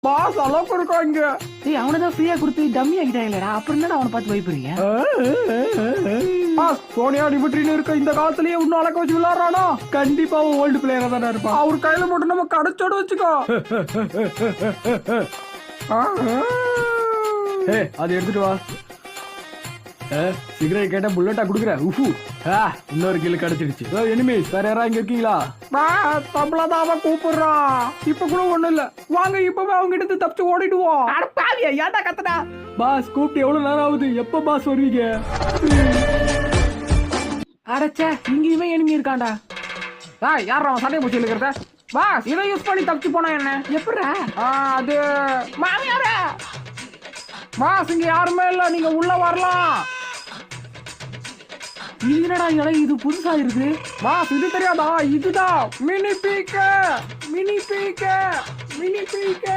Pass அளவுக்கு இருக்கோம் இங்க. டேய் அவனதான் ஃப்ரீயா கொடுத்து டம்மி ஆகிட்டாங்களேடா, அப்புறம் என்னடா அவனை பார்த்து பயப்படுறீங்க? பாஸ் சோனியா டிமிட்ரின்னு இருக்க இந்த காலத்திலேயே இன்னும் அழக்க வச்சு விளையாடுறானா? கண்டிப்பா அவன் ஓல்டு பிளேயரா தானே இருப்பான். அவர் கையில மட்டும் நம்ம கடைச்சோட வச்சுக்கோ. அது எடுத்துட்டு வா. சிகரெட் கேட்டா புல்லட்டா குடுக்குறேன். இன்னொரு கிலோ கிடைச்சிடுச்சு. எனிமீஸ் வேற யாரா இங்க இருக்கீங்களா? தம்பளதான் அவன் கூப்பிடுறான். இப்ப கூட ஒண்ணும் இல்ல, வாங்க இப்பவே அவங்க எடுத்து தப்பிச்சு ஓடிடுவோம். அடப்பாவியா ஏன்டா கத்துடா? பாஸ் கூப்பிட்டு எவ்வளவு நேரம் ஆகுது, எப்ப பாஸ் வருவீங்க? அடச்சே, இங்கேயுமே எனிமி இருக்காண்டா. யாரா அவன் சண்டை பூச்சி இருக்கிறத? பாஸ் இதை யூஸ் பண்ணி தப்பிச்சு போனா என்ன? எப்படா? அது மாமியார. பாஸ் இங்க யாருமே இல்ல, நீங்க உள்ள வரலாம். இது என்னடா இடம், இது புதுசா இருக்கு. பாஸ் இது தெரியாதா? இதுதான் மினி பீக்க. மினி பீக்க. மினி பீக்க.